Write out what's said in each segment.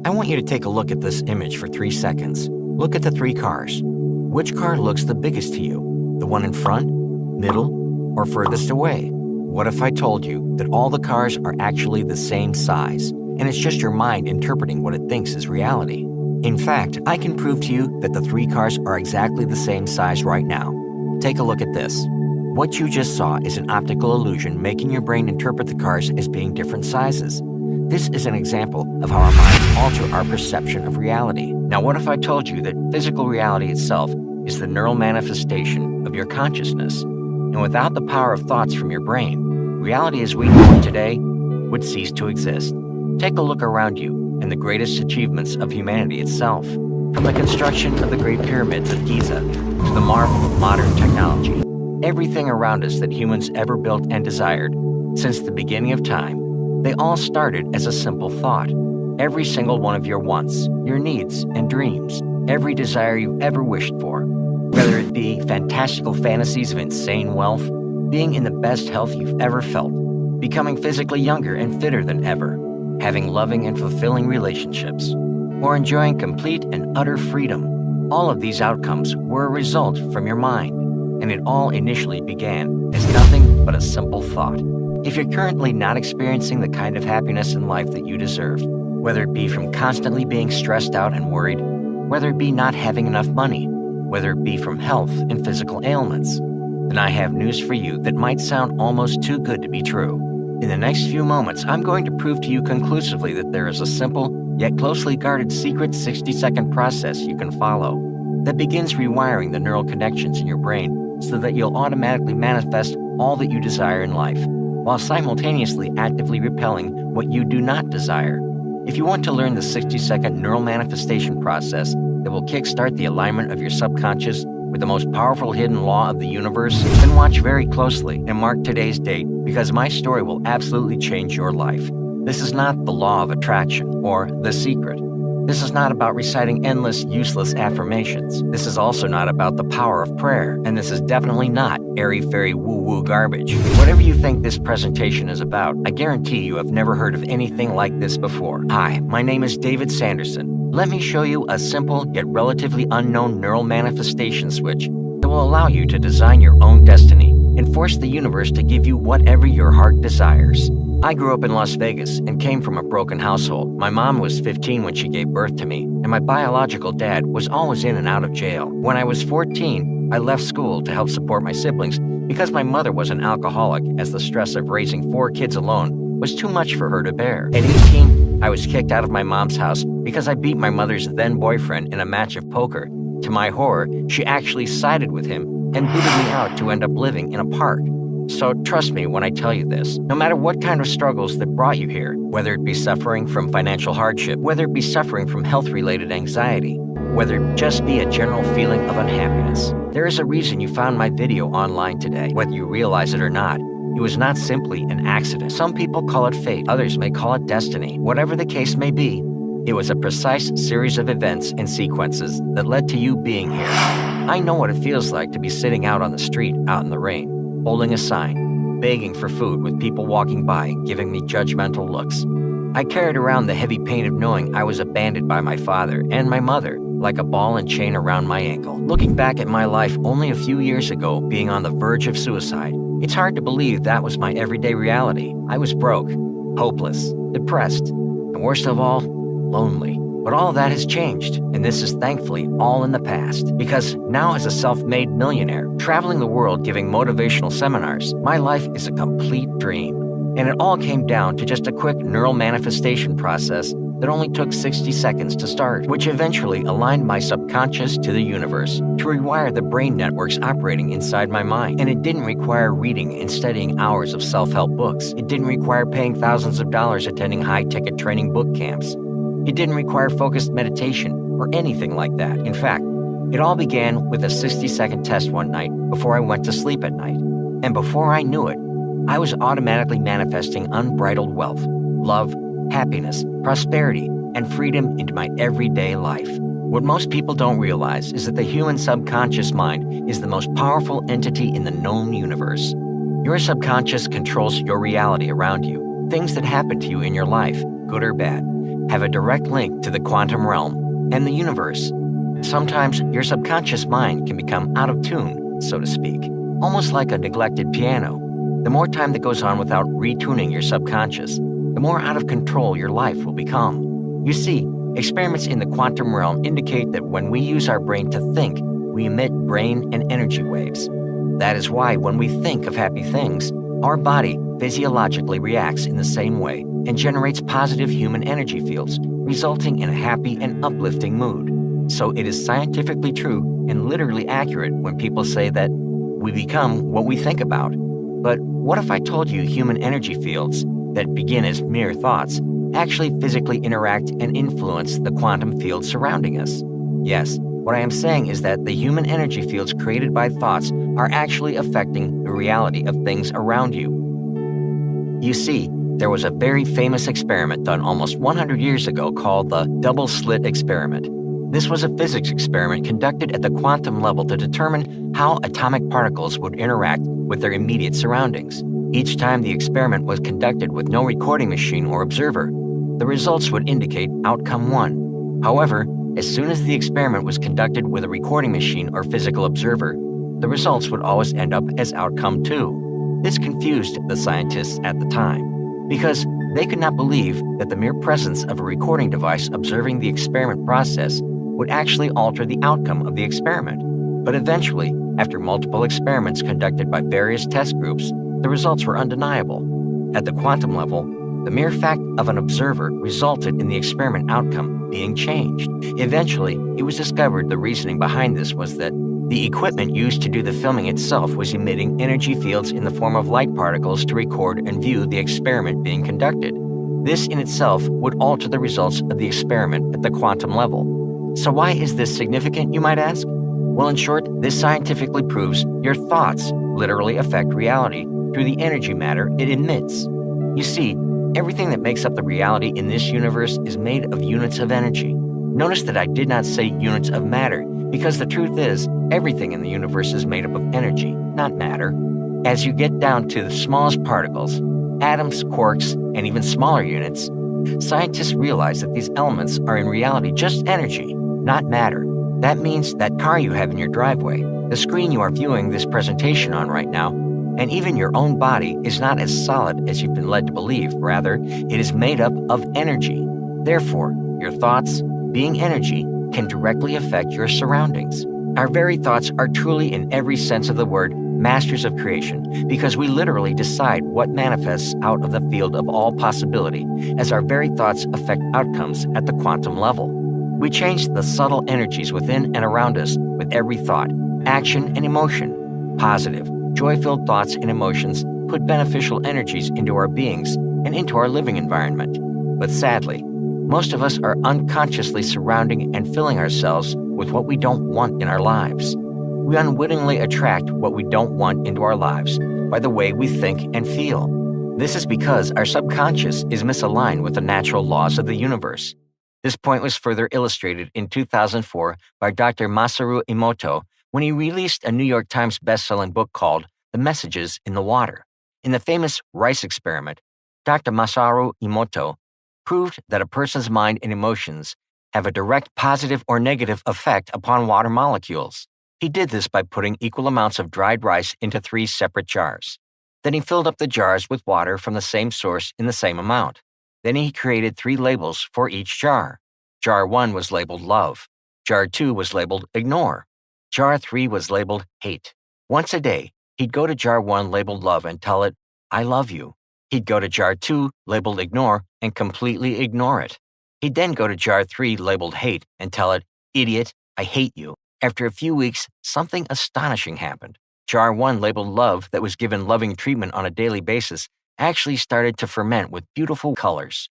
I want you to take a look at this image for 3 seconds. Look at the 3 cars. Which car looks the biggest to you? The one in front, middle, or furthest away? What if I told you that all the cars are actually the same size, and it's just your mind interpreting what it thinks is reality? In fact, I can prove to you that the 3 cars are exactly the same size right now. Take a look at this. What you just saw is an optical illusion making your brain interpret the cars as being different sizes. This is an example of how our minds alter our perception of reality. Now, what if I told you that physical reality itself is the neural manifestation of your consciousness? And without the power of thoughts from your brain, reality as we know it today would cease to exist. Take a look around you and the greatest achievements of humanity itself. From the construction of the Great Pyramids of Giza to the marvel of modern technology. Everything around us that humans ever built and desired, since the beginning of time, they all started as a simple thought. Every single one of your wants, your needs and dreams, every desire you've ever wished for, whether it be fantastical fantasies of insane wealth, being in the best health you've ever felt, becoming physically younger and fitter than ever, having loving and fulfilling relationships, or enjoying complete and utter freedom. All of these outcomes were a result from your mind, and it all initially began as nothing but a simple thought. If you're currently not experiencing the kind of happiness in life that you deserve, whether it be from constantly being stressed out and worried, whether it be not having enough money, whether it be from health and physical ailments, then I have news for you that might sound almost too good to be true. In the next few moments, I'm going to prove to you conclusively that there is a simple, yet closely guarded secret 60-second process you can follow that begins rewiring the neural connections in your brain so that you'll automatically manifest all that you desire in life, while simultaneously actively repelling what you do not desire. If you want to learn the 60-second neural manifestation process that will kickstart the alignment of your subconscious with the most powerful hidden law of the universe, then watch very closely and mark today's date, because my story will absolutely change your life. This is not the law of attraction or the secret. This is not about reciting endless, useless affirmations. This is also not about the power of prayer, and this is definitely not airy-fairy woo-woo garbage. Whatever you think this presentation is about, I guarantee you have never heard of anything like this before. Hi, my name is David Sanderson. Let me show you a simple yet relatively unknown neural manifestation switch that will allow you to design your own destiny and force the universe to give you whatever your heart desires. I grew up in Las Vegas and came from a broken household. My mom was 15 when she gave birth to me, and my biological dad was always in and out of jail. When I was 14, I left school to help support my siblings because my mother was an alcoholic, as the stress of raising 4 kids alone was too much for her to bear. At 18, I was kicked out of my mom's house because I beat my mother's then-boyfriend in a match of poker. To my horror, she actually sided with him and booted me out to end up living in a park. So trust me when I tell you this, no matter what kind of struggles that brought you here, whether it be suffering from financial hardship, whether it be suffering from health-related anxiety, whether it just be a general feeling of unhappiness, there is a reason you found my video online today, whether you realize it or not. It was not simply an accident. Some people call it fate, others may call it destiny. Whatever the case may be, it was a precise series of events and sequences that led to you being here. I know what it feels like to be sitting out on the street, out in the rain, holding a sign, begging for food with people walking by, giving me judgmental looks. I carried around the heavy pain of knowing I was abandoned by my father and my mother, like a ball and chain around my ankle. Looking back at my life only a few years ago, being on the verge of suicide, it's hard to believe that was my everyday reality. I was broke, hopeless, depressed, and worst of all, lonely. But all of that has changed, and this is thankfully all in the past, because now as a self-made millionaire, traveling the world giving motivational seminars, my life is a complete dream. And it all came down to just a quick neural manifestation process that only took 60 seconds to start, which eventually aligned my subconscious to the universe to rewire the brain networks operating inside my mind. And it didn't require reading and studying hours of self-help books. It didn't require paying thousands of dollars attending high-ticket training boot camps. It didn't require focused meditation or anything like that. In fact, it all began with a 60-second test one night before I went to sleep at night. And before I knew it, I was automatically manifesting unbridled wealth, love, happiness, prosperity, and freedom into my everyday life. What most people don't realize is that the human subconscious mind is the most powerful entity in the known universe. Your subconscious controls your reality around you, things that happen to you in your life, good or bad. have a direct link to the quantum realm and the universe. Sometimes your subconscious mind can become out of tune, so to speak, almost like a neglected piano. The more time that goes on without retuning your subconscious, the more out of control your life will become. You see, experiments in the quantum realm indicate that when we use our brain to think, we emit brain and energy waves. That is why when we think of happy things, our body physiologically reacts in the same way and generates positive human energy fields, resulting in a happy and uplifting mood. So it is scientifically true and literally accurate when people say that we become what we think about. But what if I told you human energy fields that begin as mere thoughts actually physically interact and influence the quantum field surrounding us? Yes, what I am saying is that the human energy fields created by thoughts are actually affecting the reality of things around you. You see, there was a very famous experiment done almost 100 years ago called the double-slit experiment. This was a physics experiment conducted at the quantum level to determine how atomic particles would interact with their immediate surroundings. Each time the experiment was conducted with no recording machine or observer, the results would indicate outcome 1. However, as soon as the experiment was conducted with a recording machine or physical observer, the results would always end up as outcome 2. This confused the scientists at the time, because they could not believe that the mere presence of a recording device observing the experiment process would actually alter the outcome of the experiment. But eventually, after multiple experiments conducted by various test groups, the results were undeniable. At the quantum level, the mere fact of an observer resulted in the experiment outcome being changed. Eventually, it was discovered the reasoning behind this was that the equipment used to do the filming itself was emitting energy fields in the form of light particles to record and view the experiment being conducted. This in itself would alter the results of the experiment at the quantum level. So why is this significant, you might ask? Well, in short, this scientifically proves your thoughts literally affect reality through the energy matter it emits. You see, everything that makes up the reality in this universe is made of units of energy. Notice that I did not say units of matter, because the truth is, everything in the universe is made up of energy, not matter. As you get down to the smallest particles, atoms, quarks, and even smaller units, scientists realize that these elements are in reality just energy, not matter. That means that car you have in your driveway, the screen you are viewing this presentation on right now, and even your own body is not as solid as you've been led to believe. Rather, it is made up of energy. Therefore, your thoughts, being energy, can directly affect your surroundings. Our very thoughts are truly, in every sense of the word, masters of creation, because we literally decide what manifests out of the field of all possibility, as our very thoughts affect outcomes at the quantum level. We change the subtle energies within and around us with every thought, action, and emotion. Positive, joy-filled thoughts and emotions put beneficial energies into our beings and into our living environment. But sadly, most of us are unconsciously surrounding and filling ourselves with what we don't want in our lives. We unwittingly attract what we don't want into our lives by the way we think and feel. This is because our subconscious is misaligned with the natural laws of the universe. This point was further illustrated in 2004 by Dr. Masaru Emoto when he released a New York Times best-selling book called The Messages in the Water. In the famous rice experiment, Dr. Masaru Emoto proved that a person's mind and emotions have a direct positive or negative effect upon water molecules. He did this by putting equal amounts of dried rice into 3 separate jars. Then he filled up the jars with water from the same source in the same amount. Then he created 3 labels for each jar. Jar 1 was labeled love. Jar 2 was labeled ignore. Jar 3 was labeled hate. Once a day, he'd go to jar 1 labeled love and tell it, I love you. He'd go to jar 2 labeled ignore and completely ignore it. He'd then go to jar 3 labeled hate and tell it, idiot, I hate you. After a few weeks, something astonishing happened. Jar 1 labeled love that was given loving treatment on a daily basis actually started to ferment with beautiful colors.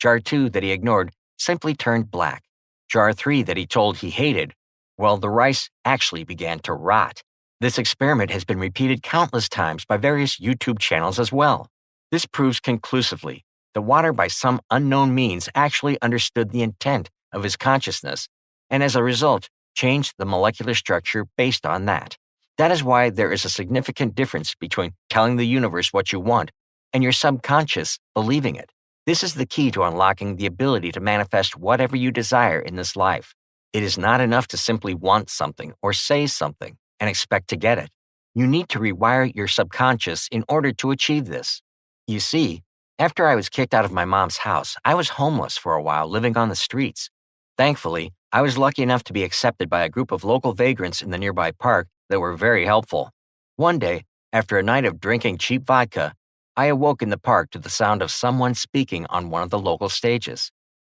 Jar 2 that he ignored simply turned black. Jar 3 that he told he hated, well, the rice actually began to rot. This experiment has been repeated countless times by various YouTube channels as well. This proves conclusively the water by some unknown means actually understood the intent of his consciousness, and as a result, changed the molecular structure based on that. That is why there is a significant difference between telling the universe what you want and your subconscious believing it. This is the key to unlocking the ability to manifest whatever you desire in this life. It is not enough to simply want something or say something and expect to get it. You need to rewire your subconscious in order to achieve this. You see, after I was kicked out of my mom's house, I was homeless for a while, living on the streets. Thankfully, I was lucky enough to be accepted by a group of local vagrants in the nearby park that were very helpful. One day, after a night of drinking cheap vodka, I awoke in the park to the sound of someone speaking on one of the local stages.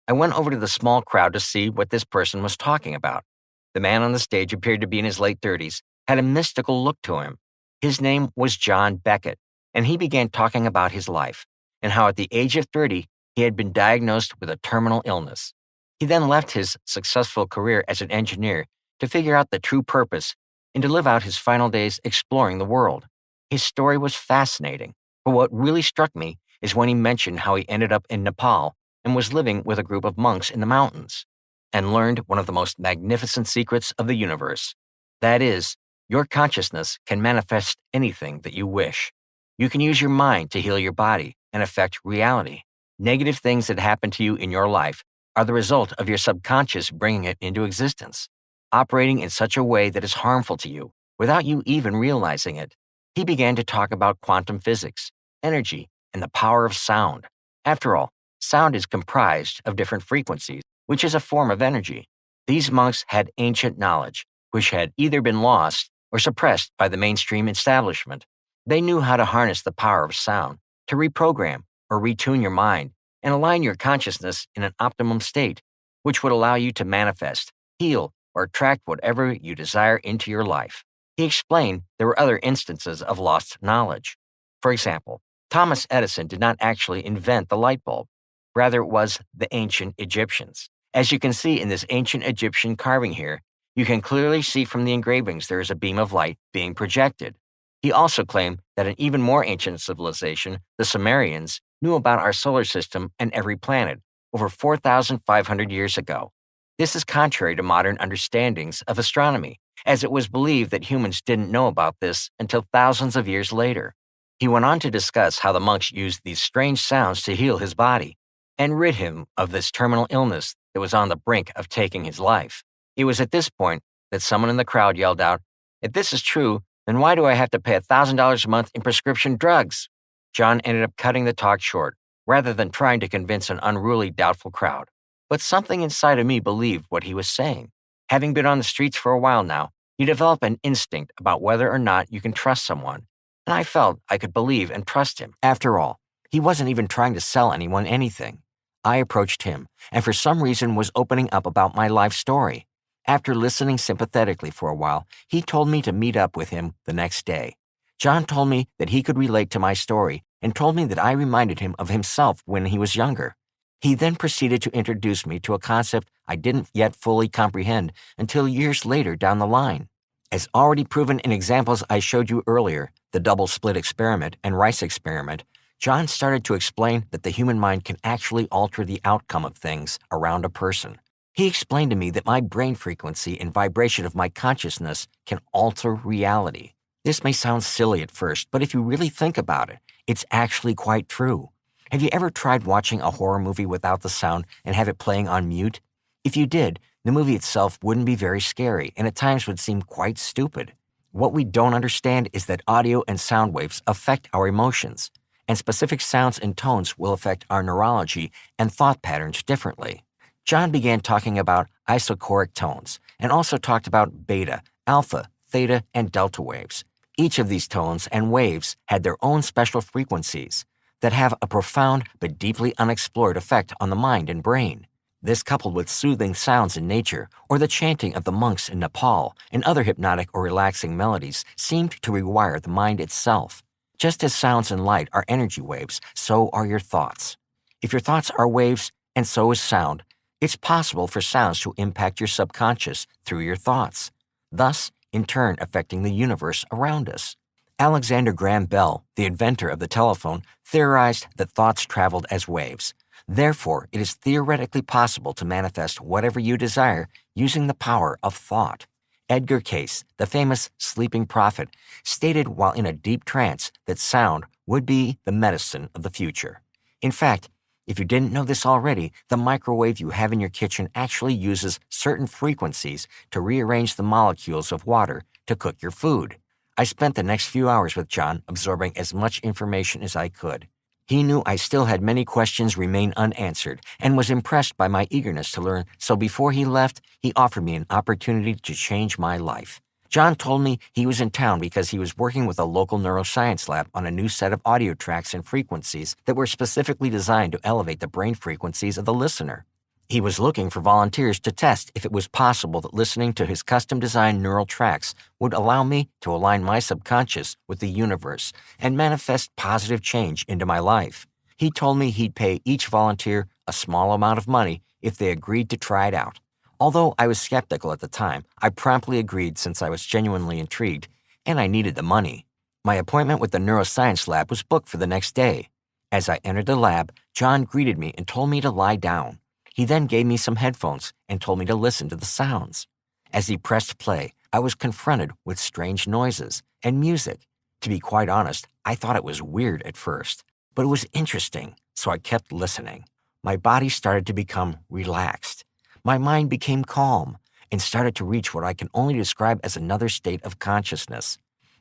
I went over to the small crowd to see what this person was talking about. The man on the stage appeared to be in his late 30s, had a mystical look to him. His name was John Beckett, and he began talking about his life and how at the age of 30, he had been diagnosed with a terminal illness. He then left his successful career as an engineer to figure out the true purpose and to live out his final days exploring the world. His story was fascinating, but what really struck me is when he mentioned how he ended up in Nepal and was living with a group of monks in the mountains and learned one of the most magnificent secrets of the universe. That is, your consciousness can manifest anything that you wish. You can use your mind to heal your body and affect reality. Negative things that happen to you in your life are the result of your subconscious bringing it into existence, operating in such a way that is harmful to you without you even realizing it. He began to talk about quantum physics, energy, and the power of sound. After all, sound is comprised of different frequencies, which is a form of energy. These monks had ancient knowledge, which had either been lost or suppressed by the mainstream establishment. They knew how to harness the power of sound to reprogram or retune your mind and align your consciousness in an optimum state, which would allow you to manifest, heal, or attract whatever you desire into your life. He explained there were other instances of lost knowledge. For example, Thomas Edison did not actually invent the light bulb. Rather, it was the ancient Egyptians. As you can see in this ancient Egyptian carving here, you can clearly see from the engravings there is a beam of light being projected. He also claimed that an even more ancient civilization, the Sumerians, knew about our solar system and every planet over 4,500 years ago. This is contrary to modern understandings of astronomy, as it was believed that humans didn't know about this until thousands of years later. He went on to discuss how the monks used these strange sounds to heal his body and rid him of this terminal illness that was on the brink of taking his life. It was at this point that someone in the crowd yelled out, "If this is true, then why do I have to pay $1,000 a month in prescription drugs?" John ended up cutting the talk short, rather than trying to convince an unruly, doubtful crowd. But something inside of me believed what he was saying. Having been on the streets for a while now, you develop an instinct about whether or not you can trust someone, and I felt I could believe and trust him. After all, he wasn't even trying to sell anyone anything. I approached him, and for some reason was opening up about my life story. After listening sympathetically for a while, he told me to meet up with him the next day. John told me that he could relate to my story and told me that I reminded him of himself when he was younger. He then proceeded to introduce me to a concept I didn't yet fully comprehend until years later down the line. As already proven in examples I showed you earlier, the double slit experiment and rice experiment, John started to explain that the human mind can actually alter the outcome of things around a person. He explained to me that my brain frequency and vibration of my consciousness can alter reality. This may sound silly at first, but if you really think about it, it's actually quite true. Have you ever tried watching a horror movie without the sound and have it playing on mute? If you did, the movie itself wouldn't be very scary and at times would seem quite stupid. What we don't understand is that audio and sound waves affect our emotions, and specific sounds and tones will affect our neurology and thought patterns differently. John began talking about isochoric tones and also talked about beta, alpha, theta, and delta waves. Each of these tones and waves had their own special frequencies that have a profound but deeply unexplored effect on the mind and brain. This, coupled with soothing sounds in nature or the chanting of the monks in Nepal and other hypnotic or relaxing melodies, seemed to rewire the mind itself. Just as sounds and light are energy waves, so are your thoughts. If your thoughts are waves, and so is sound, it's possible for sounds to impact your subconscious through your thoughts, thus, in turn, affecting the universe around us. Alexander Graham Bell, the inventor of the telephone, theorized that thoughts traveled as waves. Therefore, it is theoretically possible to manifest whatever you desire using the power of thought. Edgar Cayce, the famous sleeping prophet, stated while in a deep trance that sound would be the medicine of the future. In fact, If you didn't know this already, the microwave you have in your kitchen actually uses certain frequencies to rearrange the molecules of water to cook your food. I spent the next few hours with John absorbing as much information as I could. He knew I still had many questions remain unanswered and was impressed by my eagerness to learn, so before he left, he offered me an opportunity to change my life. John told me he was in town because he was working with a local neuroscience lab on a new set of audio tracks and frequencies that were specifically designed to elevate the brain frequencies of the listener. He was looking for volunteers to test if it was possible that listening to his custom-designed neural tracks would allow me to align my subconscious with the universe and manifest positive change into my life. He told me he'd pay each volunteer a small amount of money if they agreed to try it out. Although I was skeptical at the time, I promptly agreed since I was genuinely intrigued, and I needed the money. My appointment with the neuroscience lab was booked for the next day. As I entered the lab, John greeted me and told me to lie down. He then gave me some headphones and told me to listen to the sounds. As he pressed play, I was confronted with strange noises and music. To be quite honest, I thought it was weird at first, but it was interesting, so I kept listening. My body started to become relaxed. My mind became calm and started to reach what I can only describe as another state of consciousness.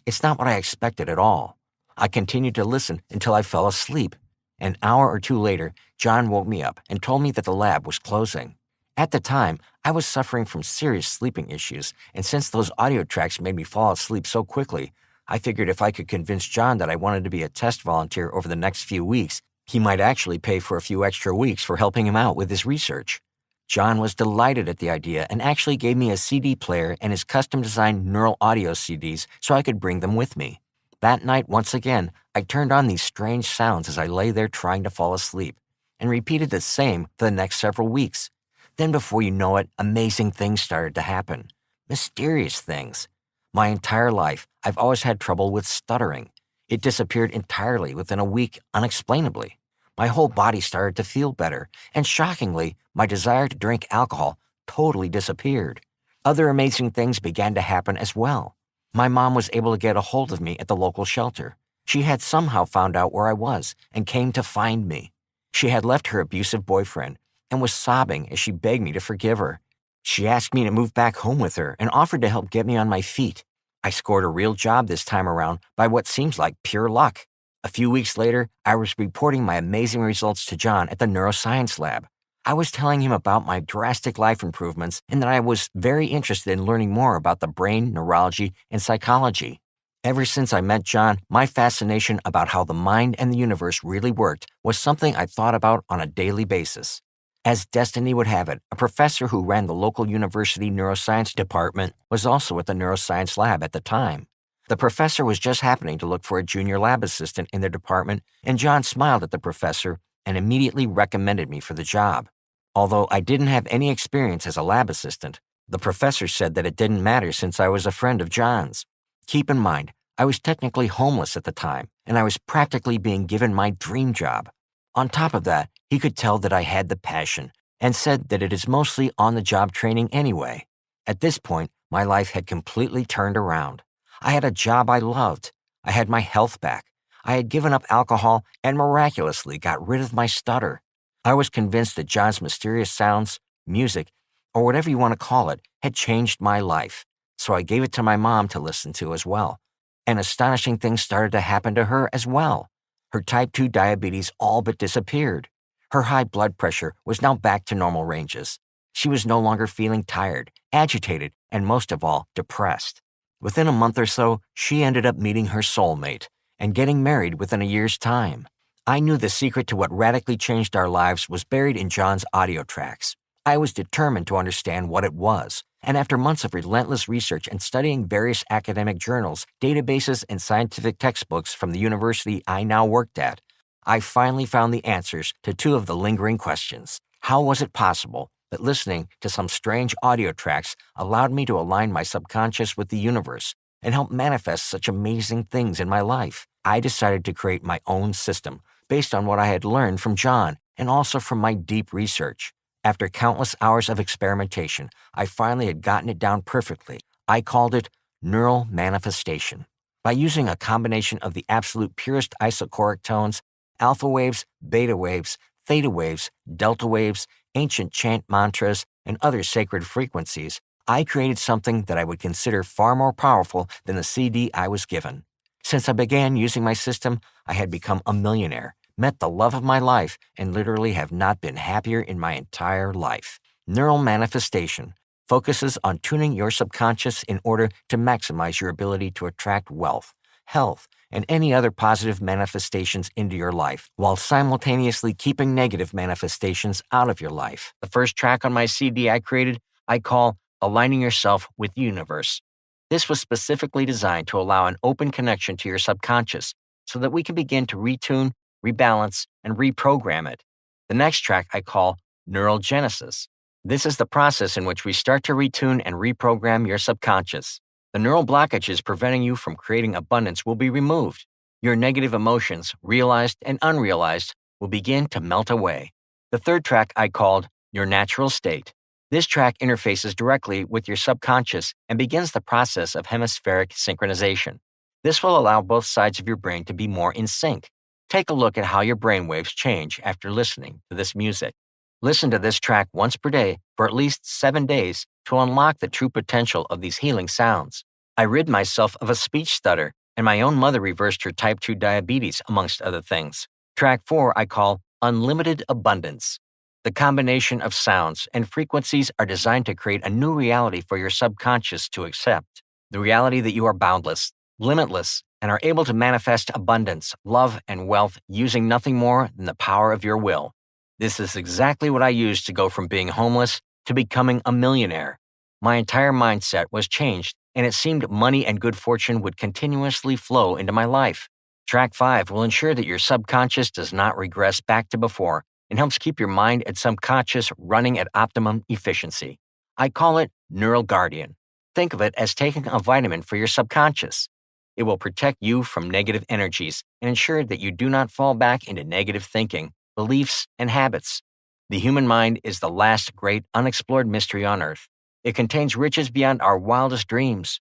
It's not what I expected at all. I continued to listen until I fell asleep. An hour or two later, John woke me up and told me that the lab was closing. At the time, I was suffering from serious sleeping issues, and since those audio tracks made me fall asleep so quickly, I figured if I could convince John that I wanted to be a test volunteer over the next few weeks, he might actually pay for a few extra weeks for helping him out with his research. John was delighted at the idea and actually gave me a CD player and his custom-designed neural audio CDs so I could bring them with me. That night, once again, I turned on these strange sounds as I lay there trying to fall asleep, and repeated the same for the next several weeks. Then before you know it, amazing things started to happen. Mysterious things. My entire life, I've always had trouble with stuttering. It disappeared entirely within a week, unexplainably. My whole body started to feel better, and shockingly, my desire to drink alcohol totally disappeared. Other amazing things began to happen as well. My mom was able to get a hold of me at the local shelter. She had somehow found out where I was and came to find me. She had left her abusive boyfriend and was sobbing as she begged me to forgive her. She asked me to move back home with her and offered to help get me on my feet. I scored a real job this time around by what seems like pure luck. A few weeks later, I was reporting my amazing results to John at the neuroscience lab. I was telling him about my drastic life improvements and that I was very interested in learning more about the brain, neurology, and psychology. Ever since I met John, my fascination about how the mind and the universe really worked was something I thought about on a daily basis. As destiny would have it, a professor who ran the local university neuroscience department was also at the neuroscience lab at the time. The professor was just happening to look for a junior lab assistant in their department, and John smiled at the professor and immediately recommended me for the job. Although I didn't have any experience as a lab assistant, the professor said that it didn't matter since I was a friend of John's. Keep in mind, I was technically homeless at the time, and I was practically being given my dream job. On top of that, he could tell that I had the passion, and said that it is mostly on-the-job training anyway. At this point, my life had completely turned around. I had a job I loved. I had my health back. I had given up alcohol and miraculously got rid of my stutter. I was convinced that John's mysterious sounds, music, or whatever you want to call it, had changed my life, so I gave it to my mom to listen to as well. And astonishing things started to happen to her as well. Her type 2 diabetes all but disappeared. Her high blood pressure was now back to normal ranges. She was no longer feeling tired, agitated, and most of all, depressed. Within a month or so, she ended up meeting her soulmate and getting married within a year's time. I knew the secret to what radically changed our lives was buried in John's audio tracks. I was determined to understand what it was, and after months of relentless research and studying various academic journals, databases, and scientific textbooks from the university I now worked at, I finally found the answers to two of the lingering questions. How was it possible that listening to some strange audio tracks allowed me to align my subconscious with the universe and help manifest such amazing things in my life? I decided to create my own system based on what I had learned from John and also from my deep research. After countless hours of experimentation, I finally had gotten it down perfectly. I called it neural manifestation. By using a combination of the absolute purest isochoric tones, alpha waves, beta waves, theta waves, delta waves, ancient chant mantras, and other sacred frequencies, I created something that I would consider far more powerful than the CD I was given. Since I began using my system, I had become a millionaire, met the love of my life, and literally have not been happier in my entire life. Neural manifestation focuses on tuning your subconscious in order to maximize your ability to attract wealth, health, and any other positive manifestations into your life, while simultaneously keeping negative manifestations out of your life. The first track on my CD I created, I call Aligning Yourself with the Universe. This was specifically designed to allow an open connection to your subconscious so that we can begin to retune, rebalance, and reprogram it. The next track I call Neural Genesis. This is the process in which we start to retune and reprogram your subconscious. The neural blockages preventing you from creating abundance will be removed. Your negative emotions, realized and unrealized, will begin to melt away. The third track I called Your Natural State. This track interfaces directly with your subconscious and begins the process of hemispheric synchronization. This will allow both sides of your brain to be more in sync. Take a look at how your brainwaves change after listening to this music. Listen to this track once per day for at least 7 days to unlock the true potential of these healing sounds. I rid myself of a speech stutter, and my own mother reversed her type 2 diabetes, amongst other things. Track 4 I call Unlimited Abundance. The combination of sounds and frequencies are designed to create a new reality for your subconscious to accept. The reality that you are boundless, limitless, and are able to manifest abundance, love, and wealth using nothing more than the power of your will. This is exactly what I used to go from being homeless to becoming a millionaire. My entire mindset was changed, and it seemed money and good fortune would continuously flow into my life. Track 5 will ensure that your subconscious does not regress back to before and helps keep your mind and subconscious running at optimum efficiency. I call it Neural Guardian. Think of it as taking a vitamin for your subconscious. It will protect you from negative energies and ensure that you do not fall back into negative thinking, beliefs, and habits. The human mind is the last great unexplored mystery on Earth. It contains riches beyond our wildest dreams.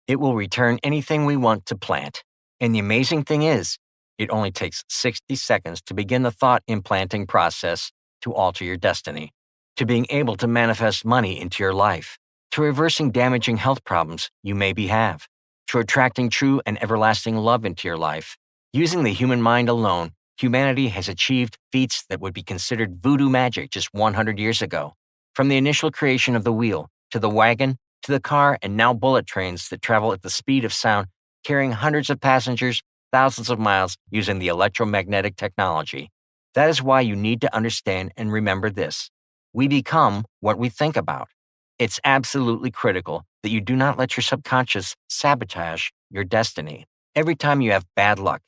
It will return anything we want to plant. And the amazing thing is, it only takes 60 seconds to begin the thought implanting process to alter your destiny, to being able to manifest money into your life, to reversing damaging health problems you maybe have, to attracting true and everlasting love into your life. Using the human mind alone, humanity has achieved feats that would be considered voodoo magic just 100 years ago. From the initial creation of the wheel, to the wagon, to the car, and now bullet trains that travel at the speed of sound, carrying hundreds of passengers, thousands of miles using the electromagnetic technology. That is why you need to understand and remember this. We become what we think about. It's absolutely critical that you do not let your subconscious sabotage your destiny. Every time you have bad luck,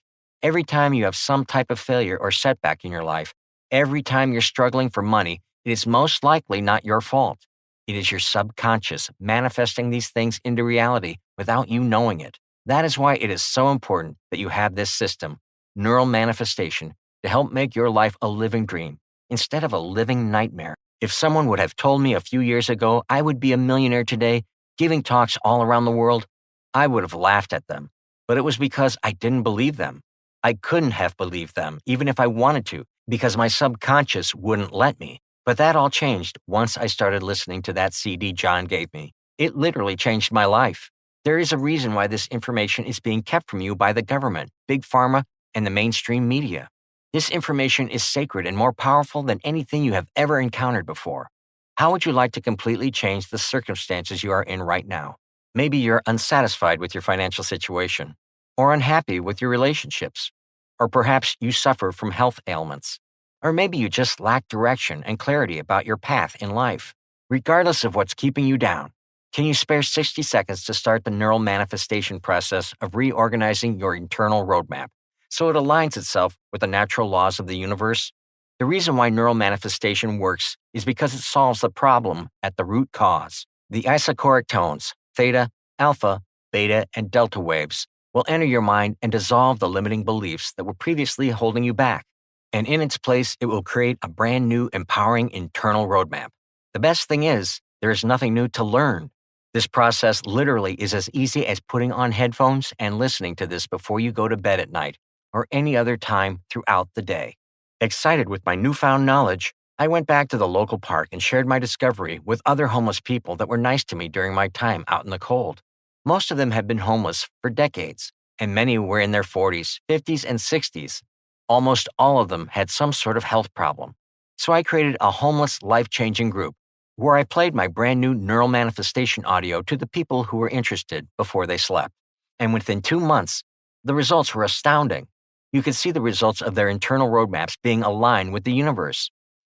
every time you have some type of failure or setback in your life, every time you're struggling for money, it is most likely not your fault. It is your subconscious manifesting these things into reality without you knowing it. That is why it is so important that you have this system, neural manifestation, to help make your life a living dream instead of a living nightmare. If someone would have told me a few years ago I would be a millionaire today, giving talks all around the world, I would have laughed at them. But it was because I didn't believe them. I couldn't have believed them, even if I wanted to, because my subconscious wouldn't let me. But that all changed once I started listening to that CD John gave me. It literally changed my life. There is a reason why this information is being kept from you by the government, big pharma, and the mainstream media. This information is sacred and more powerful than anything you have ever encountered before. How would you like to completely change the circumstances you are in right now? Maybe you're unsatisfied with your financial situation, or unhappy with your relationships, or perhaps you suffer from health ailments, or maybe you just lack direction and clarity about your path in life. Regardless of what's keeping you down, can you spare 60 seconds to start the neural manifestation process of reorganizing your internal roadmap so it aligns itself with the natural laws of the universe? The reason why neural manifestation works is because it solves the problem at the root cause. The isochoric tones, theta, alpha, beta, and delta waves, will enter your mind and dissolve the limiting beliefs that were previously holding you back. And in its place, it will create a brand new, empowering internal roadmap. The best thing is, there is nothing new to learn. This process literally is as easy as putting on headphones and listening to this before you go to bed at night or any other time throughout the day. Excited with my newfound knowledge, I went back to the local park and shared my discovery with other homeless people that were nice to me during my time out in the cold. Most of them had been homeless for decades, and many were in their 40s, 50s, and 60s. Almost all of them had some sort of health problem. So I created a homeless, life-changing group where I played my brand new neural manifestation audio to the people who were interested before they slept. And within 2 months, the results were astounding. You could see the results of their internal roadmaps being aligned with the universe.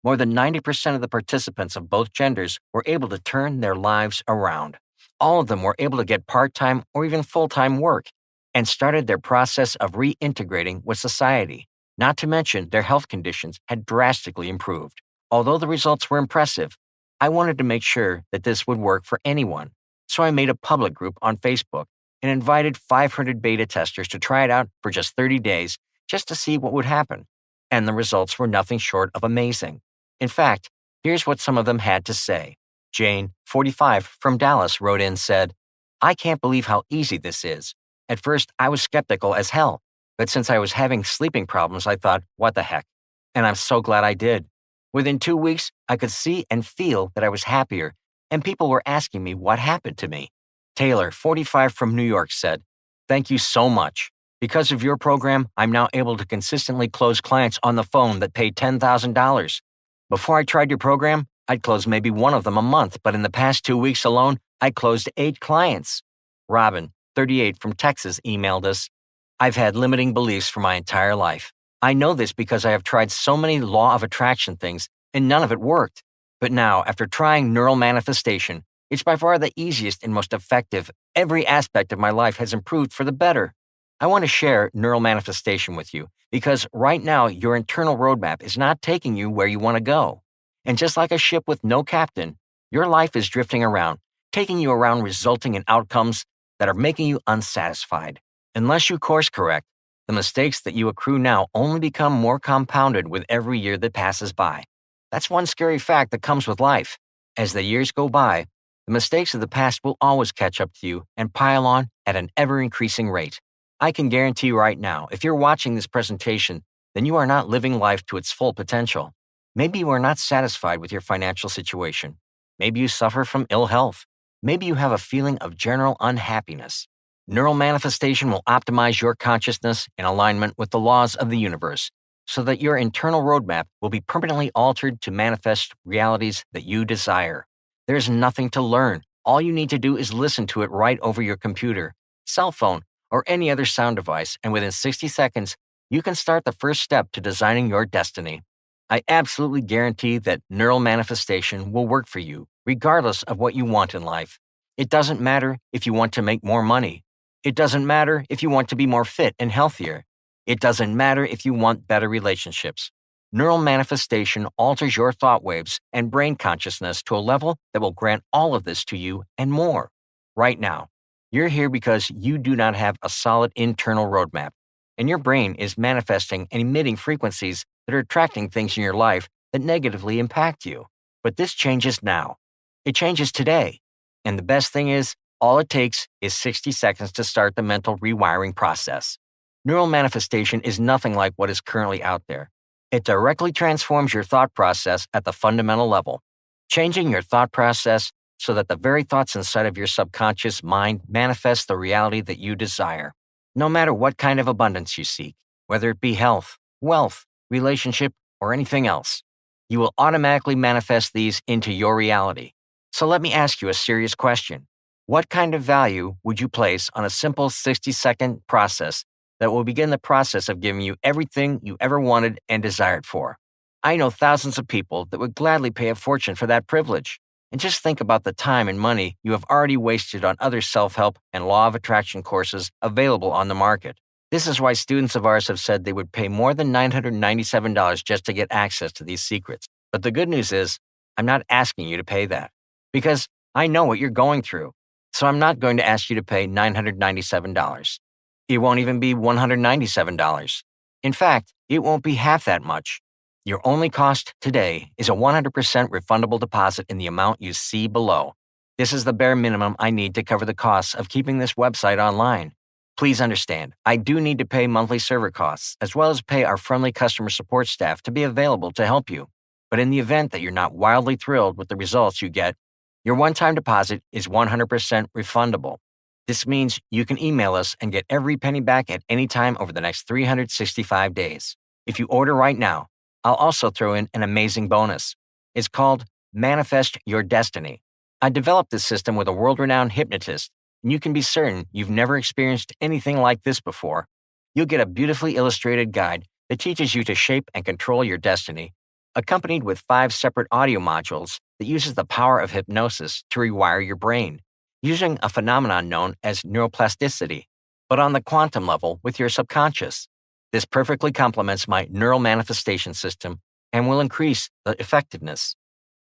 More than 90% of the participants of both genders were able to turn their lives around. All of them were able to get part-time or even full-time work and started their process of reintegrating with society. Not to mention, their health conditions had drastically improved. Although the results were impressive, I wanted to make sure that this would work for anyone. So I made a public group on Facebook and invited 500 beta testers to try it out for just 30 days just to see what would happen. And the results were nothing short of amazing. In fact, here's what some of them had to say. Jane, 45, from Dallas, wrote in, said, "I can't believe how easy this is. At first, I was skeptical as hell, but since I was having sleeping problems, I thought, what the heck? And I'm so glad I did. Within 2 weeks, I could see and feel that I was happier, and people were asking me what happened to me." Taylor, 45, from New York, said, "Thank you so much. Because of your program, I'm now able to consistently close clients on the phone that pay $10,000. Before I tried your program, I'd close maybe one of them a month, but in the past 2 weeks alone, I closed 8 clients." Robin, 38, from Texas, emailed us, "I've had limiting beliefs for my entire life. I know this because I have tried so many law of attraction things, and none of it worked. But now, after trying neural manifestation, it's by far the easiest and most effective. Every aspect of my life has improved for the better." I want to share neural manifestation with you because right now your internal roadmap is not taking you where you want to go. And just like a ship with no captain, your life is drifting around, taking you around, resulting in outcomes that are making you unsatisfied. Unless you course correct, the mistakes that you accrue now only become more compounded with every year that passes by. That's one scary fact that comes with life. As the years go by, the mistakes of the past will always catch up to you and pile on at an ever-increasing rate. I can guarantee you right now, if you're watching this presentation, then you are not living life to its full potential. Maybe you are not satisfied with your financial situation. Maybe you suffer from ill health. Maybe you have a feeling of general unhappiness. Neural manifestation will optimize your consciousness in alignment with the laws of the universe so that your internal roadmap will be permanently altered to manifest realities that you desire. There's nothing to learn. All you need to do is listen to it right over your computer, cell phone, or any other sound device, and within 60 seconds, you can start the first step to designing your destiny. I absolutely guarantee that neural manifestation will work for you, regardless of what you want in life. It doesn't matter if you want to make more money. It doesn't matter if you want to be more fit and healthier. It doesn't matter if you want better relationships. Neural manifestation alters your thought waves and brain consciousness to a level that will grant all of this to you and more. Right now, you're here because you do not have a solid internal roadmap, and your brain is manifesting and emitting frequencies that are attracting things in your life that negatively impact you. But this changes now. It changes today. And the best thing is, all it takes is 60 seconds to start the mental rewiring process. Neural manifestation is nothing like what is currently out there. It directly transforms your thought process at the fundamental level, changing your thought process so that the very thoughts inside of your subconscious mind manifest the reality that you desire. No matter what kind of abundance you seek, whether it be health, wealth, relationship, or anything else, you will automatically manifest these into your reality. So let me ask you a serious question. What kind of value would you place on a simple 60-second process that will begin the process of giving you everything you ever wanted and desired for? I know thousands of people that would gladly pay a fortune for that privilege. And just think about the time and money you have already wasted on other self-help and law of attraction courses available on the market. This is why students of ours have said they would pay more than $997 just to get access to these secrets. But the good news is, I'm not asking you to pay that because I know what you're going through. So I'm not going to ask you to pay $997. It won't even be $197. In fact, it won't be half that much. Your only cost today is a 100% refundable deposit in the amount you see below. This is the bare minimum I need to cover the costs of keeping this website online. Please understand, I do need to pay monthly server costs, as well as pay our friendly customer support staff to be available to help you. But in the event that you're not wildly thrilled with the results you get, your one-time deposit is 100% refundable. This means you can email us and get every penny back at any time over the next 365 days. If you order right now, I'll also throw in an amazing bonus. It's called Manifest Your Destiny. I developed this system with a world-renowned hypnotist, and you can be certain you've never experienced anything like this before. You'll get a beautifully illustrated guide that teaches you to shape and control your destiny, accompanied with 5 separate audio modules that uses the power of hypnosis to rewire your brain, using a phenomenon known as neuroplasticity, but on the quantum level with your subconscious. This perfectly complements my neural manifestation system and will increase the effectiveness.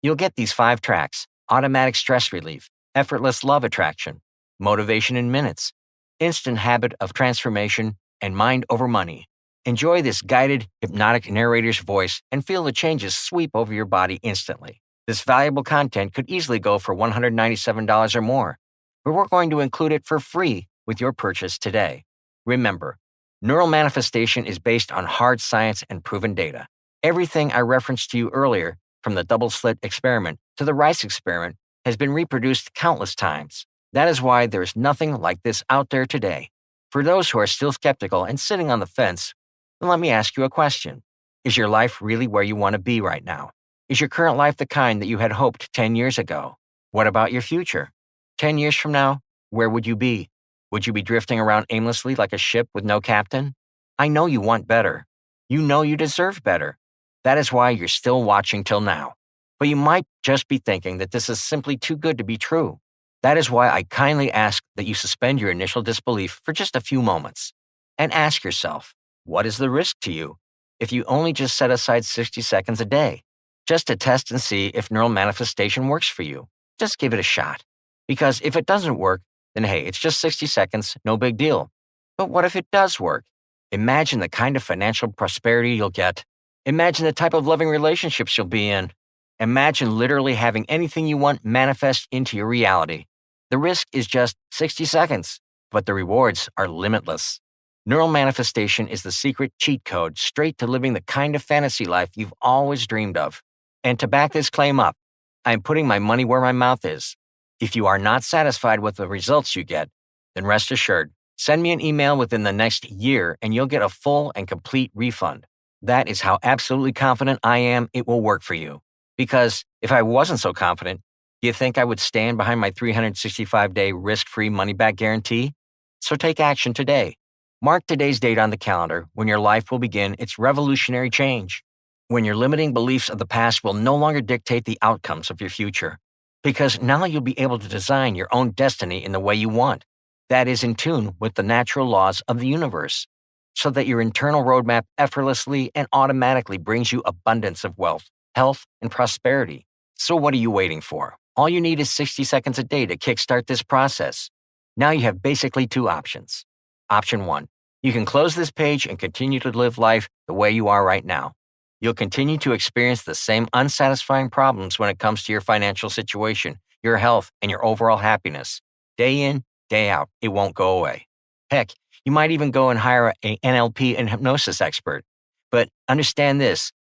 You'll get these 5 tracks: automatic stress relief, effortless love attraction, motivation in minutes, instant habit of transformation, and mind over money. Enjoy this guided, hypnotic narrator's voice and feel the changes sweep over your body instantly. This valuable content could easily go for $197 or more, but we're going to include it for free with your purchase today. Remember, neural manifestation is based on hard science and proven data. Everything I referenced to you earlier, from the double-slit experiment to the rice experiment, has been reproduced countless times. That is why there is nothing like this out there today. For those who are still skeptical and sitting on the fence, then let me ask you a question. Is your life really where you want to be right now? Is your current life the kind that you had hoped 10 years ago? What about your future? 10 years from now, where would you be? Would you be drifting around aimlessly like a ship with no captain? I know you want better. You know you deserve better. That is why you're still watching till now. But you might just be thinking that this is simply too good to be true. That is why I kindly ask that you suspend your initial disbelief for just a few moments and ask yourself, what is the risk to you if you only just set aside 60 seconds a day, just to test and see if neural manifestation works for you? Just give it a shot. Because if it doesn't work, then hey, it's just 60 seconds, no big deal. But what if it does work? Imagine the kind of financial prosperity you'll get. Imagine the type of loving relationships you'll be in. Imagine literally having anything you want manifest into your reality. The risk is just 60 seconds, but the rewards are limitless. Neural manifestation is the secret cheat code straight to living the kind of fantasy life you've always dreamed of. And to back this claim up, I am putting my money where my mouth is. If you are not satisfied with the results you get, then rest assured, send me an email within the next year and you'll get a full and complete refund. That is how absolutely confident I am it will work for you. Because if I wasn't so confident, do you think I would stand behind my 365-day risk-free money-back guarantee? So take action today. Mark today's date on the calendar when your life will begin its revolutionary change. When your limiting beliefs of the past will no longer dictate the outcomes of your future. Because now you'll be able to design your own destiny in the way you want. That is in tune with the natural laws of the universe. So that your internal roadmap effortlessly and automatically brings you abundance of wealth, health, and prosperity. So what are you waiting for? All you need is 60 seconds a day to kickstart this process. Now you have basically 2 options. Option 1, you can close this page and continue to live life the way you are right now. You'll continue to experience the same unsatisfying problems when it comes to your financial situation, your health, and your overall happiness. Day in, day out, it won't go away. Heck, you might even go and hire an NLP and hypnosis expert. But understand this,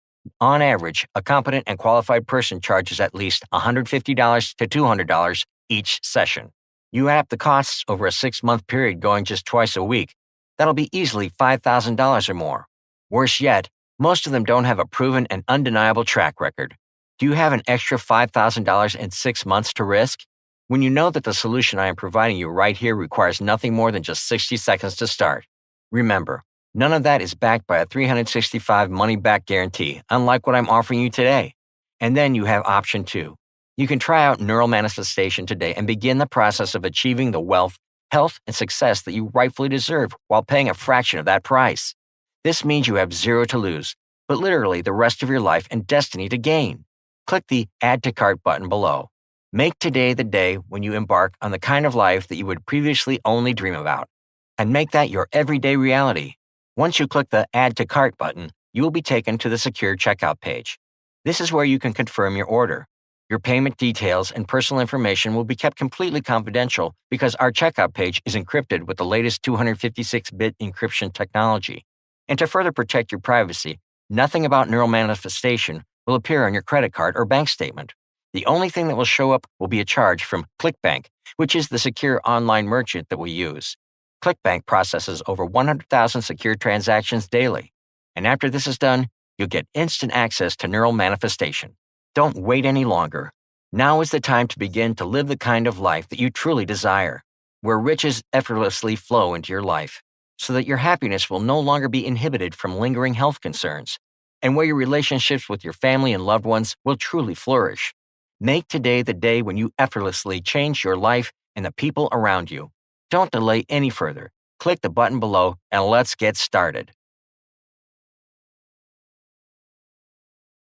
on average, a competent and qualified person charges at least $150 to $200 each session. You add up the costs over a 6-month period going just twice a week. That'll be easily $5,000 or more. Worse yet, most of them don't have a proven and undeniable track record. Do you have an extra $5,000 in 6 months to risk? When you know that the solution I am providing you right here requires nothing more than just 60 seconds to start. Remember, none of that is backed by a 365 money-back guarantee, unlike what I'm offering you today. And then you have option 2. You can try out neural manifestation today and begin the process of achieving the wealth, health, and success that you rightfully deserve while paying a fraction of that price. This means you have 0 to lose, but literally the rest of your life and destiny to gain. Click the Add to Cart button below. Make today the day when you embark on the kind of life that you would previously only dream about, and make that your everyday reality. Once you click the Add to Cart button, you will be taken to the secure checkout page. This is where you can confirm your order. Your payment details and personal information will be kept completely confidential because our checkout page is encrypted with the latest 256-bit encryption technology. And to further protect your privacy, nothing about neural manifestation will appear on your credit card or bank statement. The only thing that will show up will be a charge from ClickBank, which is the secure online merchant that we use. ClickBank processes over 100,000 secure transactions daily. And after this is done, you'll get instant access to neural manifestation. Don't wait any longer. Now is the time to begin to live the kind of life that you truly desire, where riches effortlessly flow into your life, so that your happiness will no longer be inhibited from lingering health concerns, and where your relationships with your family and loved ones will truly flourish. Make today the day when you effortlessly change your life and the people around you. Don't delay any further. Click the button below and let's get started.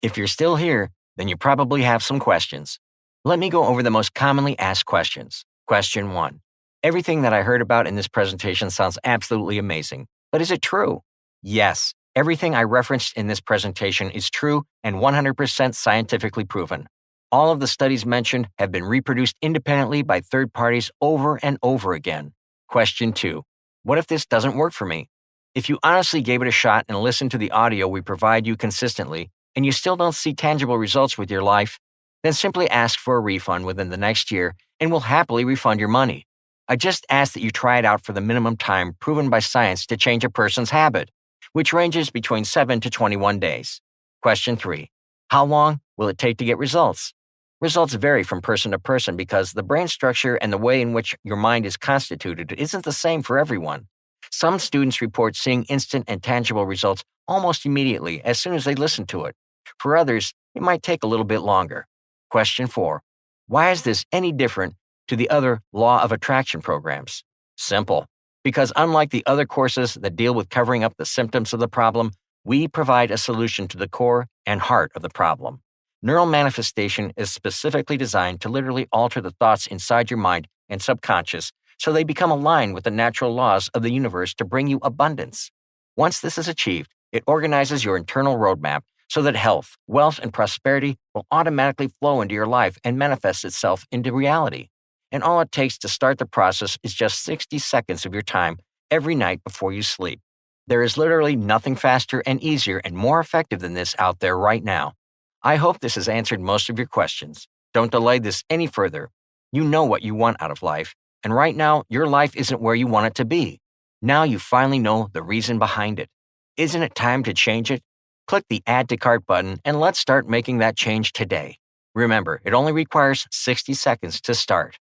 If you're still here, then you probably have some questions. Let me go over the most commonly asked questions. Question 1. Everything that I heard about in this presentation sounds absolutely amazing, but is it true? Yes, everything I referenced in this presentation is true and 100% scientifically proven. All of the studies mentioned have been reproduced independently by third parties over and over again. Question 2. What if this doesn't work for me? If you honestly gave it a shot and listened to the audio we provide you consistently, and you still don't see tangible results with your life, then simply ask for a refund within the next year and we'll happily refund your money. I just ask that you try it out for the minimum time proven by science to change a person's habit, which ranges between 7 to 21 days. Question 3. How long will it take to get results? Results vary from person to person because the brain structure and the way in which your mind is constituted isn't the same for everyone. Some students report seeing instant and tangible results almost immediately as soon as they listen to it. For others, it might take a little bit longer. Question 4. Why is this any different to the other law of attraction programs? Simple. Because unlike the other courses that deal with covering up the symptoms of the problem, we provide a solution to the core and heart of the problem. Neural manifestation is specifically designed to literally alter the thoughts inside your mind and subconscious so they become aligned with the natural laws of the universe to bring you abundance. Once this is achieved, it organizes your internal roadmap so that health, wealth, and prosperity will automatically flow into your life and manifest itself into reality. And all it takes to start the process is just 60 seconds of your time every night before you sleep. There is literally nothing faster and easier and more effective than this out there right now. I hope this has answered most of your questions. Don't delay this any further. You know what you want out of life, and right now, your life isn't where you want it to be. Now you finally know the reason behind it. Isn't it time to change it? Click the Add to Cart button and let's start making that change today. Remember, it only requires 60 seconds to start.